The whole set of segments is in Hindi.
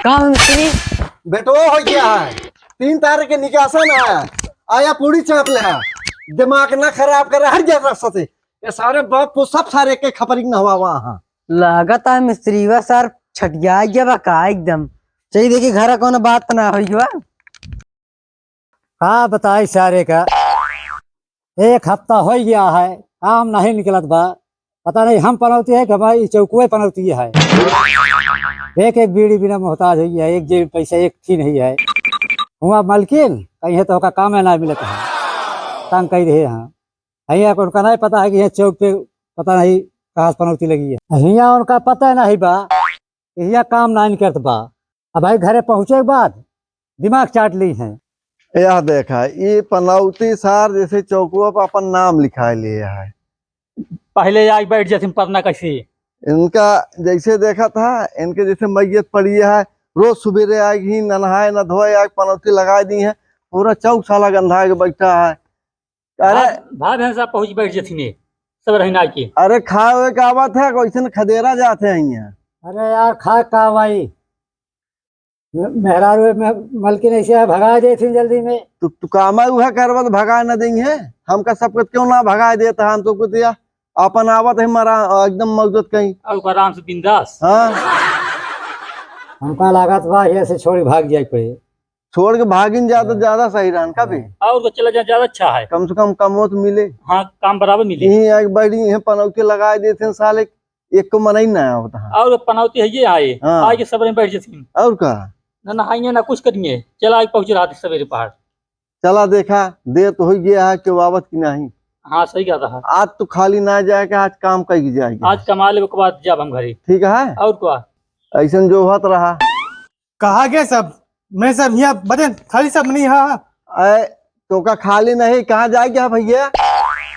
कहाँ मिस्त्री? बेटो हो गया है 3 तारीख के निकासन है। आया पूरी चाप ले है। दिमाग ना खराब करे हर जगह रास्ता से ये सारे बाप को सब सारे के खपरिक न हुआ वहाँ। लागत है मिस्त्री वा सर छटिया जब का एकदम चाहिए देखिए घर कौन बात ना हुई हुआ। हाँ बताई सारे का 1 हफ्ता हो गया है काम नहीं निकलत बा। पता नहीं हम पनौती है कि हमारी चौकुए पनौती है। एक बीड़ी बिना मोहताज हुई है, एक जेब पैसा एक थी नहीं है। हुआ मालकिन कहीं है तो का काम है ना मिलता है तंग कही रहे हैं। यहाँ उनका नहीं पता है कि यह चौक पे पता नहीं कहाँ पनौती लगी है। यहाँ उनका पता नहीं बा यहाँ काम नहीं करत बा। अब भाई घरे पहुँचे के बाद दिमाग चाट ली है। यह देखा ये पनौती सार जैसे चौकुआ पर अपन नाम लिखा लिया है। पहले आग बैठ जाती पढ़ना कैसे। इनका जैसे देखा था इनके जैसे मैयत पड़ी है रोज सुबेरे आएगी न नहाए न धोए आग पनौती लगा दी है पूरा चौक साला गंधा के बैठा है। अरे भाई भैंसा पहुंच बैठ जाती ने सब रहना की। अरे खाए का बात है कैसे खदेरा जाते हैं यहाँ। अरे यार खा का भाई मेहरा मलकिन ऐसे भगा दे थी जल्दी में। तू कामा उहा करवा तो भगा न देंगे हमका सबको क्यों ना भगा देता हम तो कुछ दिया अपन आवत है हमारा एकदम मौजूद कहीं और आराम से बिंदास। हाँ हमका लागत बा ये से छोड़ी भाग जाए पड़े। छोड़ के भागिन ज्यादा सही रहन का भी और तो चला जाए ज्यादा अच्छा है। कम से कम कमोत मिले। हाँ काम बराबर मिले। यही एक बड़ी है पनौती लगा देते साले एक को मना ही ना होता। और पनौती है ये आए हाँ। आगे सब बैठ जाती और का ना नहाइए ना कुछ करिए चला आगे पहुंच रहा सवेरे पहाड़। चला देखा देर तो हो गया है कि वावत की नहीं। हाँ सही कहा था। आज तो खाली ना जाएगा आज काम कही जाएगी। आज कमा ले के बाद जब हम घरे ठीक है और क्या ऐसा जो होत रहा। कहा गया सब मैं सब यहाँ बदे खाली सब नहीं हाँ तो का खाली नहीं कहाँ जाएगा भैया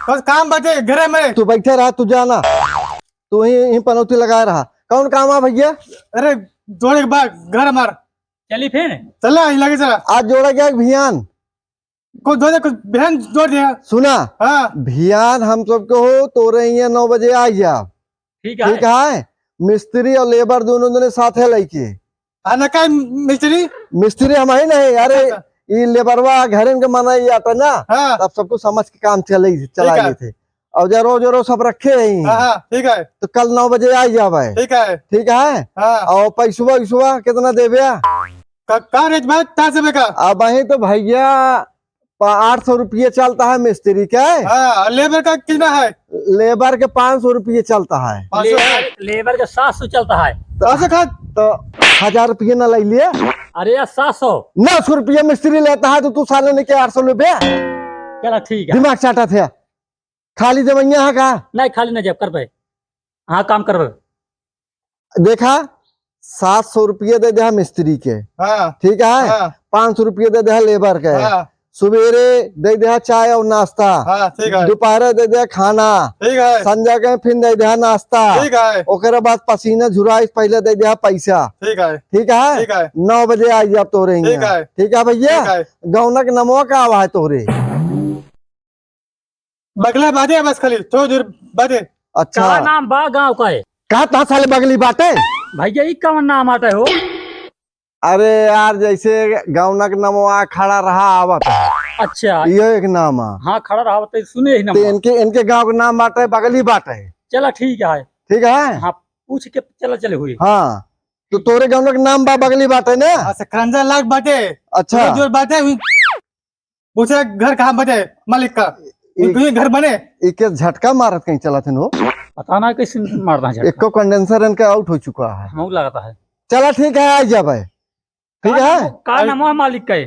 बस काम बचे घरे में। तू बैठे रहा तू जाना तू ही पनौती लगाए रहा कौन काम है भैया। अरे जोड़े के बाद घर हमार चली फिर चला लगे चला आज जोड़ा गया भियान कुछ दो कुछ बहन जोड़ दिया। सुना हाँ भियान हम सबको हो तो रही 9 बजे आ गया। ठीक है। ठीक है मिस्त्री और लेबर दोनों साथ है लड़के आना का मिस्त्री मिस्त्री हम ही नहीं। अरे ये लेबरवा घर के मना आता ना हाँ तब सबको समझ के काम चला गए थे और जरो सब रखे हैं। हाँ ठीक है तो कल 9 बजे आ जावे। ठीक है हाँ और पैसुआ कितना देवे का रेट बात कहाँ से का। अब वही तो भैया 800 रुपये चलता है मिस्त्री का। हाँ लेबर का कितना है। लेबर के 500 रुपये चलता है। लेबर का 700 चलता है तो 1000 रुपये न ले लिए। अरे यार 700 900 रुपये मिस्त्री लेता है तो तू साले ने के 800 रुपये चला ठीक है। दिमाग चाटा थे खाली जमैया है का नहीं खाली न जब कर भाई हाँ काम कर देखा 700 रुपये दे दे मिस्त्री के। हाँ ठीक है हाँ 500 रुपये दे दे लेबर के। हाँ सवेरे दे दे चाय और नाश्ता। हाँ ठीक है दोपहर दे दे खाना। ठीक है संध्या के फिर दे दे नाश्ता। ठीक है ओकरे बाद पसीना झुराई पहले दे दे पैसा। ठीक है ठीक है ठीक है 9 बजे आ जाब तोरे ठीक है ठीक है भैया ठीक है गौनक नमो का आवा है तोरे बगला बादे बस खाली थोड़ी दूर बादे। अच्छा क्या नाम बा गाँव का है कहा था साले बगली बाटे। भैया ये कौन नाम आता है हो। अरे यार जैसे गौनक नमवा खड़ा रहा आवत है अच्छा ये एक नाम है। हाँ खड़ा रहा तो सुने ही ना तो इनके गांव का नाम बाटे बगली बाटे। चला ठीक है। ठीक है हाँ पूछ के चला चले हुई। हाँ तो तोरे गांव का नाम बा बगली बाटे ना। अच्छा खरंजा लाख बाटे। अच्छा जो बाटे पूछे घर कहाँ बटे मालिक का घर बने एक झटका मारत कहीं चला थे नो पता ना कैसे मारना है एक को कंडेंसर इनका आउट हो चुका है। हाँ लगाता है। चला ठीक है आ जाब ठीक है। का नाम है मालिक का है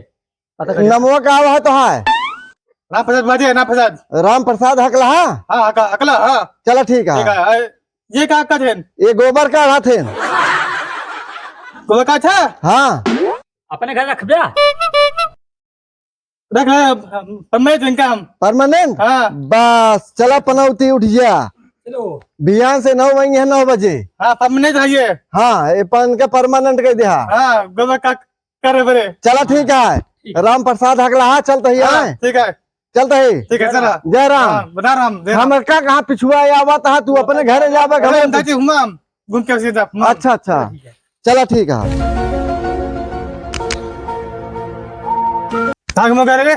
पता कर। नमवा का आवा है तो है राम प्रसाद बाटे राम प्रसाद। राम प्रसाद हकला। हाँ अकला हाँ चला ठीक ठीक है। है ये कहाँ का थे ये गोबर का रहा थे। गोबर का था। हाँ अपने घर रख दिया रख परमानेंट इनकम परमानेंट। हाँ बस चला पनौती उठ गया चलो बिहान से 9 बजे है 9 बजे। हाँ परमानेंट है ये। हाँ ये पन के परमानेंट कर दिया। हाँ गोबर का करे बरे। चला ठीक है राम प्रसाद हकला चलते ही हाँ ठीक है चलते ही। ठीक है चला जय राम। हाँ, बता राम हम का कहाँ पिछुआ आवत है तू अपने घर जावे घर। घूम के अच्छा अच्छा चला ठीक है। कहाँ घूम गए रे?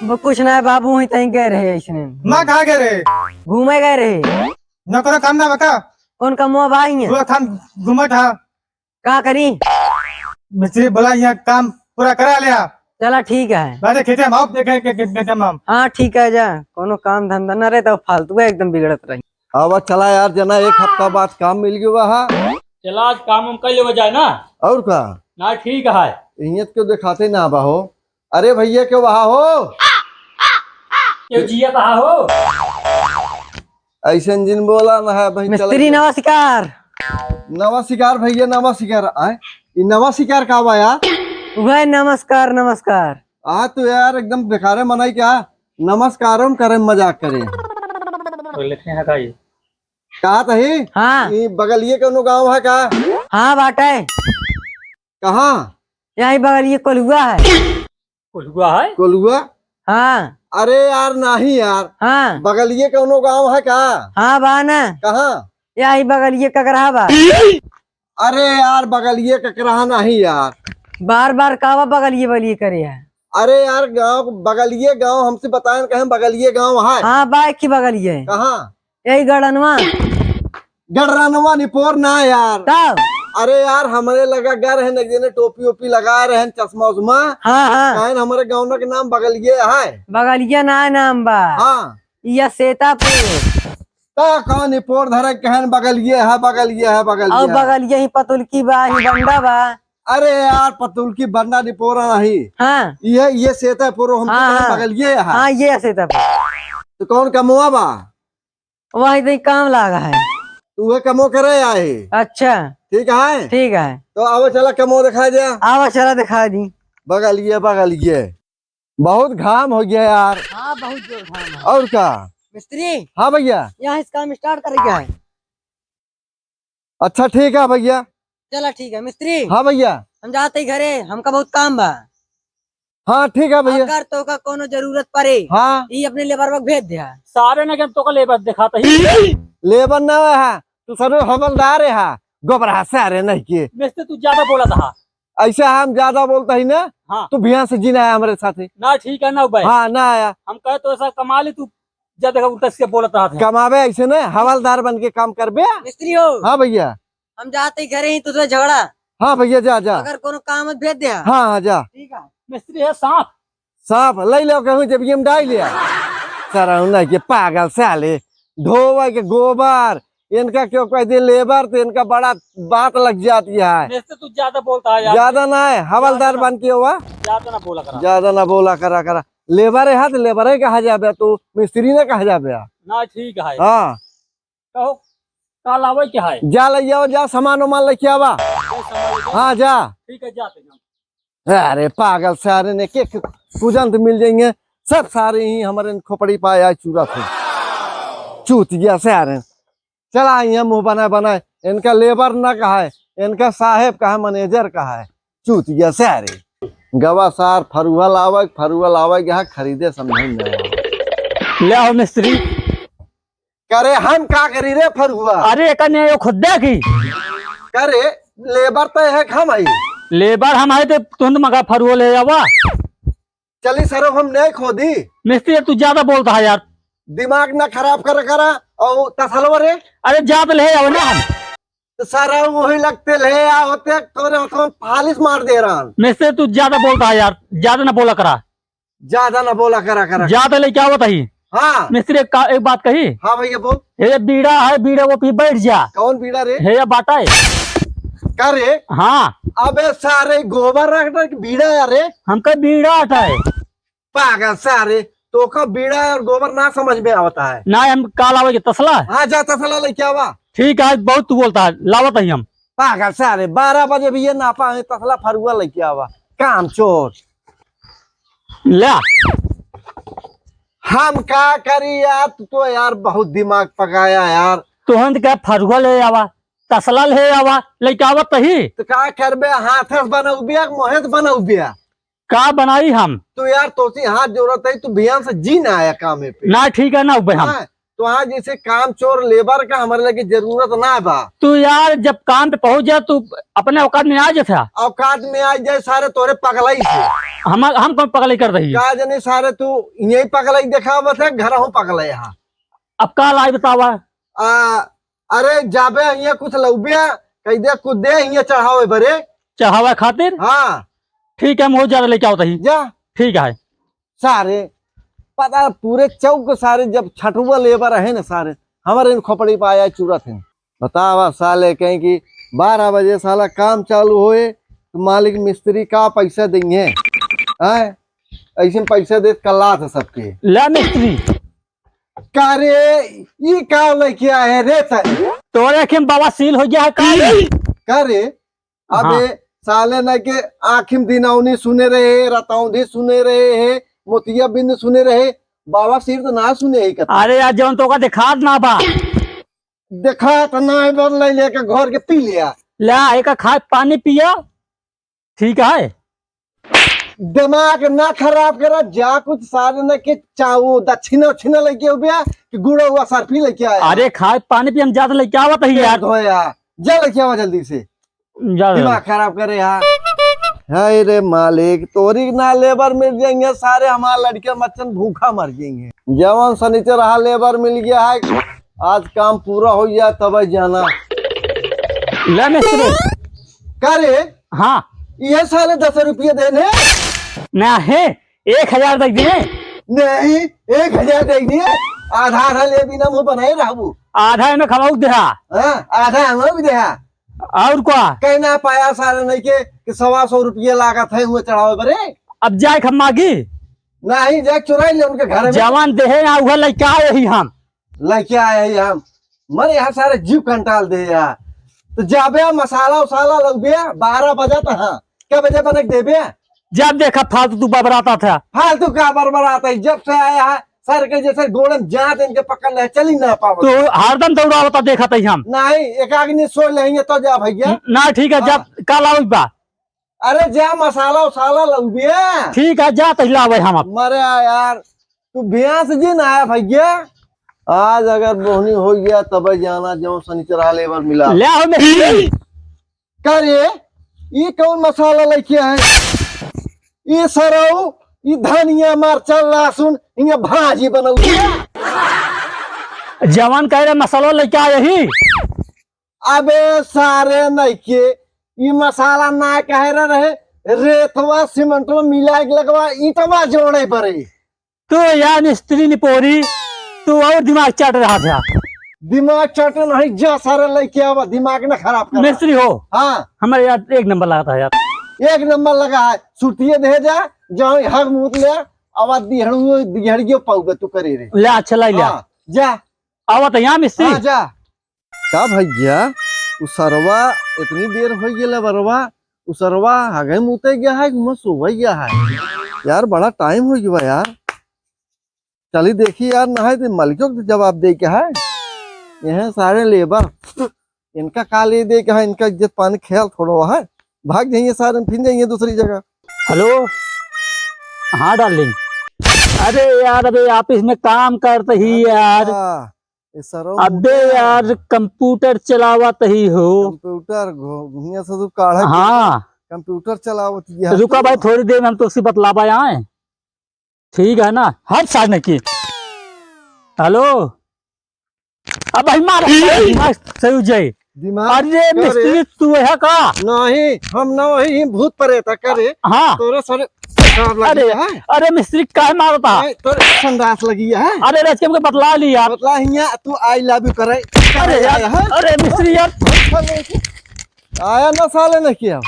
वो कुछ ना है बाबू, वहीं तहीं गए रहे इसने, माँ कहाँ गए रे? घूमे गए रहे। न करो काम ना बका। कौन का मुआ भाई है? पूरा काम घूमा था। का करी? मिस्त्री बोला यहाँ काम पूरा करा लिया। चला ठीक है। बाजे खेते हम आओ देखे के हम। हाँ ठीक है, जा कोनो काम धंधा न रहे तो फालतू है एकदम बिगड़त रही। अब चला यार जना, एक हफ्ता बाद काम मिल गया है। चला आज काम हम कर ले जाए ना। और का ना ठीक है। इयत क्यों दिखाते ना बहो? अरे भैया क्यों वहा हो? क्यों जिया कहा हो? ऐसे जिन बोला ना है भाई। मिस्त्री नवा शिकार। नवा शिकार भैया, नवा शिकार आए। ये नवा शिकार का हुआ यार? वह नमस्कार नमस्कार। तो यार एकदम बेकारे मनाई क्या? नमस्कारम करे मजाक करे। लिखने है का ये? कहा तही? हाँ ये बगलिए कौनो गांव है का? हाँ बाटे कहाँ? यही बगल ये कोलुआ है। कुछ हुआ है? कोलुआ? हाँ अरे यार नहीं यार, हाँ बगलिए कौनो गांव है का? हाँ बा ना, कहाँ? यही बगल ये ककरहा बा। अरे यार बगलिए ककरहा नहीं यार। बार बार कावा बगल ये बलिए करे है। अरे यार गांव बगलिए गांव हमसे बताएं कहें बगलिए गांव है। हाँ बाइक की बगल ये कहाँ? यही गड़नवा गडरानवा निपोर ना यार। तब। अरे यार हमारे लगा गए रहे ने टोपी ओपी लगाए रहे चश्मा उश्मा। हाँ हाँ कहें हमारे गाँव के नाम बगलिए है। बगल ये ना नाम बा। हाँ यह सेतापुर कहाँ निपोर धरे कहन बगलिए है, बगलिए है, और बगलिए है। बगल यही पतुल की बा, ही बंदा बा। अरे यार पतुल की बन्ना निपोरा नहीं, हाँ ये सेतापुर हम हाँ, हाँ। बगलिए है। हाँ ये सेतापुर। तो कौन कमुआ बा? वही तो काम लागा है। तू कमो करे आए? अच्छा ठीक है। ठीक है, तो अब चला कमो दिखा जा। आवा चला दिखा दी। बगलिए बगलिए बहुत घाम हो गया यार। हाँ बहुत जोर काम है। और क्या? मिस्त्री हाँ भैया। यहाँ इस काम स्टार्ट करेगा है। अच्छा ठीक है भैया। चला ठीक है मिस्त्री, हाँ भैया। हम जाते ही घरे, हमका बहुत काम बा। हाँ ठीक है भैया। अगर तो का कोनो जरूरत पड़े हाँ ये अपने लेबर वर्क भेज दिया। सारे ने तो का लेबर दिखाता ही। लेबर ना है तू सर हवलदार है, गोबरा से अरे नहीं किए। मिस्त्री तू ज्यादा बोला था। ऐसे हम ज्यादा बोलता ही ना। हाँ। तू बिहार से जीना है हमारे साथ। ना ठीक है ना भाई। हाँ ना आया हम कहे तो ऐसा कमा ली, तू ज्यादा उल्टा से बोलत रहा था। कमावे ऐसे ना, हवलदार बन के काम करबे। मिस्त्री हो हाँ भैया। हम जाते ही घरे ही तुझे झगड़ा, हाँ भैया जा जा। अगर कोनो काम है भेज दिया। हाँ हाँ जा। ठीक है। मिस्त्री है सांप। साफ ले लो कहूँ जब ये डाल लिया सर के पागल साले धोवा के गोबर। इनका क्यों कह दे लेबर, तो इनका बड़ा बात लग जाती है। मिस्त्री तू ज्यादा बोलता है यार। ज्यादा ना है, हवलदार बन के हुआ ज्यादा ना बोला करा। ज्यादा ना बोला करा करा। लेबर है तो लेबर है कहा जाबे, तू मिस्त्री ने कहा जाबे। ना ठीक है। हाँ कहो कल आवे क्या है? जा ले जाओ, जा सामान उमान लेके आवा। हाँ जा। ठीक है जाते हैं। अरे पागल सारे ने के पूजन तो मिल जाएंगे सब सारे ही हमारे खोपड़ी पाया चूरा थे चूत गया सारे। चला यहाँ मुंह बनाए बनाए, इनका लेबर ना कहा है, इनका साहेब कहा, मैनेजर कहा है। चूत गया सारे गवा सार फरुआ लावे यहाँ खरीदे समझ में। ले आओ मिस्त्री। करे हम का करी रे फरुआ? अरे कने यो खुदा की करे लेबर तो है हम आई। लेबर हम आए तो तुंद मगा फरुओ ले जावा। चली सर हम नहीं खोदी। मिस्त्री तू ज्यादा बोलता है यार। दिमाग ना खराब कर करा और तसलवर है। अरे जात ले आओ ना हम। तो सारा वही लगते ले होते तोरे तो फालिश मार दे रहा। मिस्त्री तू ज्यादा बोलता है यार, ज्यादा ना बोला करा। ज्यादा ना बोला करा करा। ज्यादा ले क्या होता ही? हाँ मिस्त्री एक बात कही। हाँ भैया बोल। हे बीड़ा है, बीड़ा वो पी बैठ जा। कौन बीड़ा रे? हे बाटा है। करे हाँ अबे सारे गोबर रख बीड़ा यारे। हमका बीड़ा आता है। पागल सारे तो का बीड़ा और गोबर ना समझ में आता है। ना हम काल आवे तसला। हाँ जा तसला ले क्या हुआ? ठीक है बहुत तू बोलता है, लावत ही हम। पागल सारे 12 बजे भी ये नापा है तसला फरुआ ले क्या हुआ? काम चोर। ले हम क्या करी यार, तू तो यार बहुत दिमाग पकाया यार। तुहंत क्या फरुआ ले आवा, तसला ले आवा, लेके आवत ही। तो क्या करबे, हाथ से बनाऊ बिया मोहित बनाऊ बिया का बनाई हम? तो यार तोसी हाथ जरूरत है, तू बिहान से जी ना आया काम पे। ना ठीक है ना उबे हम। हाँ, तो वहाँ जैसे काम चोर लेबर का हमारे लगे जरूरत ना बा। तू यार जब काम पे पहुंच जा तू अपने औकात में आ जा था। औकात में आ जाए सारे तोरे पगलाई से हम कौन पगलाई कर रही है। का जने सारे तू यही पगलाई देखा बता घर हूँ पगला यहाँ। अब काल आई बतावा। अरे जाबे यहाँ कुछ लौबिया कह दे कुछ दे यहाँ चढ़ावे बरे चढ़ावा खातिर। हाँ ठीक है हम हो जा लेके आओ तही। जा ठीक है। सारे पता पूरे चौक सारे जब छठुआ लेबर है ना सारे हमारे इन खोपड़ी पे आया चूरा थे। बतावा साले कहीं कि 12 बजे साला काम चालू होए तो मालिक मिस्त्री का पैसा देंगे ऐसे पैसा दे कल्ला था सबके ला मिस्त्री का रे ये का लेके आए रे तोरे के बाबा सील हो गया है का रे अबे साले न के आखिम दिनौनी सुने रहे रतौंधी सुने रहे है मोतिया बिंद सुने रहे बाबा सिर तो ना सुने ही कथा। अरे यार जवन तो का देखा ना बा देखा तो ना बर ले लेके घर के पी लिया ला एक खा पानी पिया। ठीक है दिमाग ना खराब करा जा कुछ सारे न के चाऊ दक्षिणा उक्षिणा लेके हो गया कि गुड़ा हुआ सरफी लेके आया। अरे खाए पानी पी हम ज्यादा लेके आवत ही यार। धोया जा लेके आवा जल्दी से जा दिमाग खराब करे यार। हाय रे मालिक तोरी ना लेबर मिल जाएंगे सारे हमारे लड़के मच्छन भूखा मर जाएंगे। जवान सनीचर रहा लेबर मिल गया है आज काम पूरा हो गया तब जाना। ले मिस्त्री करे हाँ ये साले 10 रुपये देने ना है 1000 तक दिए नहीं 1000 देंगे आधा आधा ले बिना मुंह बनाए रहू आधा में खवाऊ दे आधा हमें भी दे और क्या कहना पाया सारे नहीं के कि 125 रुपये लागत है हुए चढ़ावे बरे। अब जाए हम मागी नहीं जाए चुराई ले उनके घर में जवान देहे ना वह लेके आए ही हम लेके आए हैं हम मरे यहाँ सारे जीव कंटाल दे यार। तो जाबे मसाला उसाला लग गया 12 बजे तो हाँ क्या बजे बनक देबे जब देखा फालतू तू बबराता था फालतू का बरबर आता है जब से आया है सर के जैसे गोड़न जात इनके पकड़ ले चली ना पाओ तो हरदम दौड़ावता देखा था हम। नहीं एक आदमी सो लेंगे तो जा भैया ना ठीक है जब कल आओ बा अरे जा मसाला उसाला लग गया ठीक है जा तो लावे हम अब। मरे यार तू ब्यास जी ना आया भैया आज अगर बोहनी हो गया तब जाना जो शनिचर लेबर मिला ले आओ मिस्त्री करे ये कौन मसाला लेके आए ये सरऊ ये धनिया मरचा लहसुन ये भाजी बनऊ जवान कह रहे मसाला लेके आए ही। अबे सारे नहीं के ये मसाला ना कह रहे रेतवा सीमेंट में मिला के लगवा ईटवा जोड़े पड़े। तो यार मिस्त्री ने पोरी तू और दिमाग चाट रहा था। दिमाग चाटे नहीं जा सारे लेके आवा दिमाग ना खराब कर मिस्त्री हो हाँ हमारे यार 1 नंबर लगा था यार 1 नंबर लगा है छुट्टिए दे जा जाओ हक मुत ले आवाज दिहड़ियो पाऊगे तू करे रे ले अच्छा ला लिया जा आवा तो यहाँ मिस्त्री हाँ, जा का भैया उसरवा इतनी देर हो गया बरवा उसरवा हगे मुते गया है कि सुबह गया है यार बड़ा टाइम हो गया यार। चली देखी यार ना है तो मालिकों को जवाब दे के है यह सारे लेबर इनका काले दे के है इनका इज्जत पानी ख्याल थोड़ा है भाग जाइए सारे फिर जाइए दूसरी जगह। हेलो हाँ डार्लिंग अरे यार अबे ऑफिस में काम करते ही यार अबे यार कंप्यूटर चलावत ही हो कंप्यूटर घूमिया से काढ़ा हाँ कंप्यूटर चलावत रुका भाई थोड़ी देर में हम तो उसी बतलावा आए ठीक है ना हर साल की। हेलो अब भाई मार सही जय अरे मिस्त्री तू है का नहीं हम ना वही भूत परे था करे हाँ तोरे सारे अरे अरे मिस्त्री काय मारता तोरे संदास लगी है अरे रच के बतला लिया बतला हिया तू आई लव यू करे अरे यार अरे मिस्त्री यार आया ना साले ने किया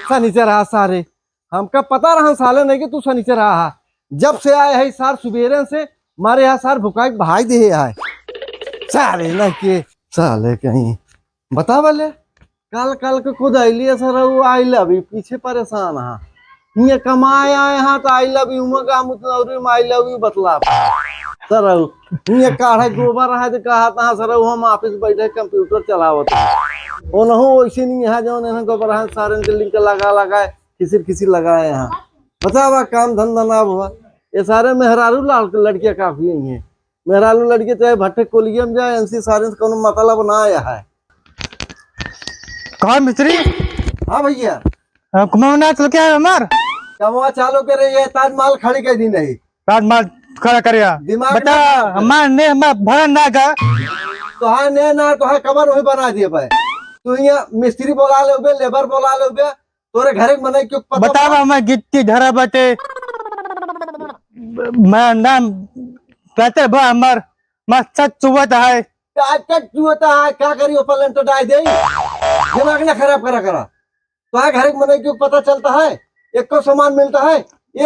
शनिचर रहा सारे हमका पता रहा साले नहीं कि तू शनिचर रहा जब से आए है सार सुबेरे से मारे यहाँ सार भुकाई भाई दे आए सारे न के साले कहीं बता वाले कल कल के खुद आइलिए सर वो आई लव यू पीछे परेशान है ये कमाए आए यहाँ तो आई लव यू में आई लव यू बतला सर ये काढ़े गोबर रहा तो कहा था सर हम ऑफिस बैठे कंप्यूटर चलावत ओनहु वैसे नहीं है जो गोबर सारे के लिंक लगा लगाए किसी लगाए यहाँ बतावा काम धंधा ना हुआ ये सारे मेहरारू लाल लड़कियां काफी हैं मेरा आलू लड़के चाहे भट्टे कोलियम जाए एनसी सारे को मतलब ना आया है। कौन मिस्त्री हाँ भैया कुमावना चल क्या है हमार कमवा चालू करे ये ताजमहल खड़ी कर दी नहीं राजमाल खड़ा करिया दिमाग बता ना- हमार ने हमार भरन ना का तो हाँ ने ना तो हाँ कबर वही बना दिए भाई तू यहाँ मिस्त्री बोला लोगे लेबर बोला लोगे तोरे घरे में मने क्यों पता बतावा हमार गिट्टी धरा बटे मैं नाम कहते बा हमार मस्त चुवत है होता है क्या करियो पलन तो डाल दे दिमाग ना खराब करा तो हाँ घरे में मने क्यों पता चलता है एक को सामान मिलता है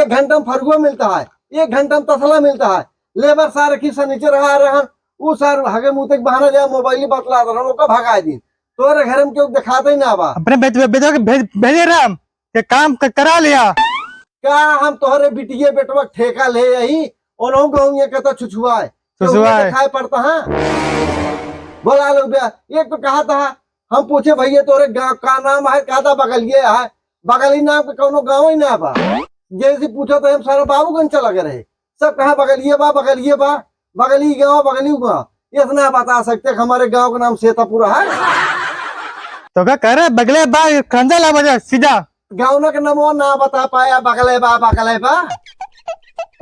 1 घंटा में फरगुआ मिलता है 1 घंटा में तसला मिलता है लेबर सारे की सनीचर रहा वो सार हगे मुंह तक बहाना जाए मोबाइल बतला रहा ओका भगा दिन तोरे घर में क्यों दिखाते ही ना बा अपने बेटो के भेजे राम के काम करा लिया क्या हम तोहरे बिटिये बेटवा ठेका ले यही और गाँव ये कहता छुछुआ है छुछुआ है। दिखाई पड़ता है बोला लो भैया एक तो कहा था हम पूछे भैया तोरे गाँव का नाम है कहता बगलिए है बगली नाम के कोनो गाँव ही ना बा जैसे पूछा तो हम सारा बाबूगंज चला गए रहे सब कहा बगलिए बा बगली गाँव इतना बता सकते हमारे गाँव का नाम सेतापुरा है तो क्या करे बगले बा खंजा ला बजा सीधा गाँव के नामो ना बता पाया बगले बा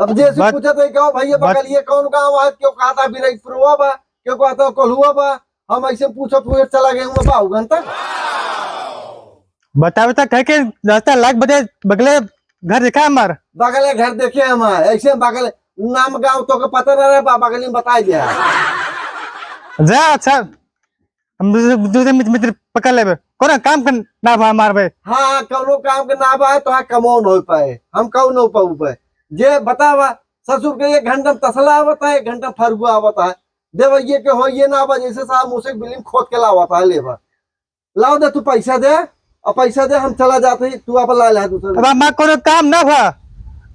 अब जैसे पूछा तो कहो भैया बगलिए कौन गाँव है क्यों कहा था बिरईपुरवा बा क्यों कहा था कोल्हुआ बा हम ऐसे पूछो चला गए बाबूगंज तक बताओ तो कह के रास्ता लाख बजे बगले घर देखा हमार बगले घर देखे हम ऐसे बगल नाम गाँव तो पता न रहे बगली में बता दिया जा अच्छा हम दूसरे मित्र पकड़ ले कौन काम कर ना बा हमार भाई हाँ कौनो काम के ना बा तो कमो न हो पाए हम कौ न हो पाऊ पाए जे बतावा ससुर के 1 घंटा में तसला आवता है 1 घंटा फरगुआ आवता है देवैये के हो ये ना बा जैसे साहब मुझसे बिलिंग खोद के लावता है लेबर लाओ दे तू पैसा दे और पैसा दे हम चला जाते ही तू आप ला ले दूसरे अब हमार कोनो काम ना भा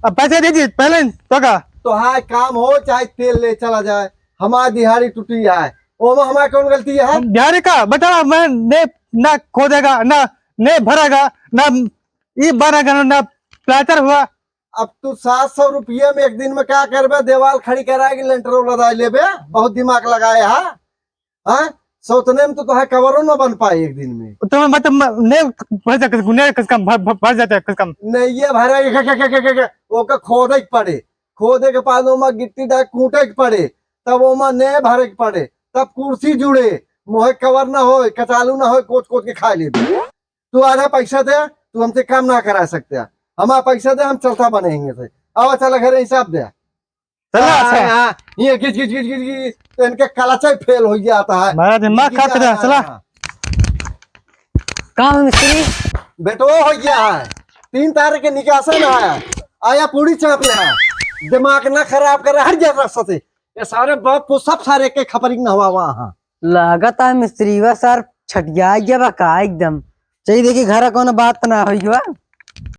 अब पैसे दीजिए पहले तो का तो हाँ काम हो चाहे तेल ले चला जाए हमारी दिहाड़ी टूटी है ओमा हमारी कौन गलती है बिहारी का बताओ मैं ने ना खोदेगा ना ने भरेगा ना ये बनेगा ना प्लास्टर हुआ अब तू 700 रुपये में एक दिन में क्या करबे देवाल खड़ी कराएगी लेंटर लगा लेबे बहुत दिमाग लगाए हाँ सौतने में तो है कवरों न बन पाए एक दिन में तो मतलब ने भर जाते ने भर जाते है कम नहीं ये भरे ओका खोदे के पड़े खोदे के बाद ओमा गिट्टी डाल कूटे के पड़े तब ओमा ने भरे के पड़े तब कुर्सी जुड़े मोहे कवर ना हो कचालू ना हो कोच के खा ले तू आधा पैसा दे तू हमसे काम ना करा सकते हमारा पैसा दे हम चलता बनेंगे से अब चला घर हिसाब दे चला अच्छा ये गिज तो इनके कलाचा ही फेल हो जाता है मेरा दिमाग खा पे चला काम मिस्त्री बेटो हो गया है 3 तारीख के निकासन है आया पूरी चाप ले है दिमाग ना खराब कर हर जगह से ये सारे बाप को सब सारे के खपरिंग ना हुआ वहाँ लगातार मिस्त्री वा सर छटिया गया बा का एकदम चाहिए देखिए घर कौन बात ना हुई बा